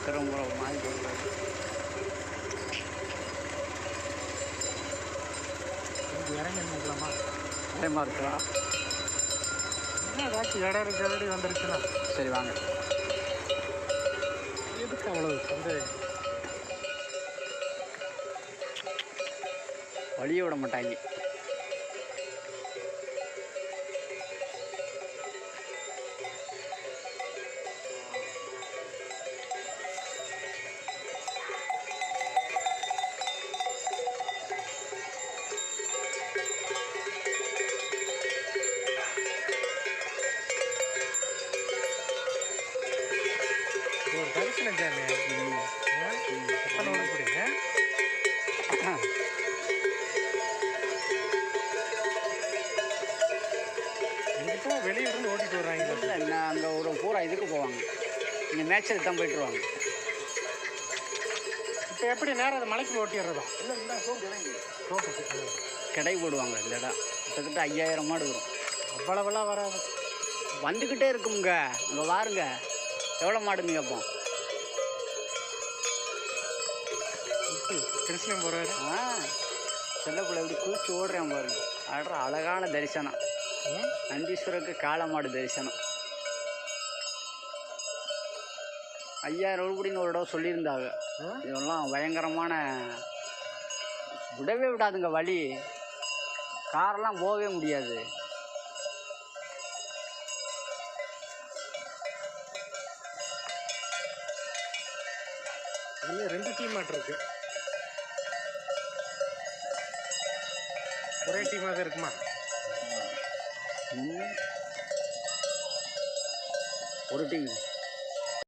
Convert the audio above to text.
திரும்ப மாதிரி கொடுக்குறாரு. இறங்கி நிற்கலாமா? பயமாக இருக்கா? ஏதாச்சும் இடறி கிளறி வந்துருச்சுன்னா சரி வாங்க. எதுக்கு அவ்வளவு சந்தேகம்? வழிய விட மாட்டாங்க. ஒரு தரிசனம் தானே. எத்தனை ஒரு பிடிங்க இப்போ வெளியிருந்து ஓட்டிட்டு வர்றாங்க. இல்லை நான் அங்கே ஒரு பூரா இதுக்கு போவாங்க, இங்கே மேட்சுக்கு தான் போயிட்டு வருவாங்க. இப்போ எப்படி நேரம் அதை மலைக்கு ஓட்டிடுறதா? இல்லை இந்த சோப்பு கிடை போடுவாங்க. இந்த இடம் கிட்டத்தட்ட 5000 மாடு வரும். அவ்வளவெல்லாம் வராது, வந்துக்கிட்டே இருக்குங்க. அங்கே பாருங்க எவ்வளோ மாடுங்க கேட்போம். கிருஷ்ணன் போகிறாரு. செல்லக்குள்ள எப்படி குளிச்சு ஓடுறேன் பாருங்க. ஆடுற அழகான தரிசனம். நந்தீஸ்வரருக்கு காளை மாடு தரிசனம். 5000 ரூபாய்னு ஒரு இடம் சொல்லியிருந்தாங்க. இதெல்லாம் பயங்கரமான, விடவே விடாதுங்க வழி. காரெல்லாம் போகவே முடியாது. இதில் 2 டீம் மாட்டு இருக்கு. ஒரே டீமாக தான் இருக்குமா? ஒரு டீம்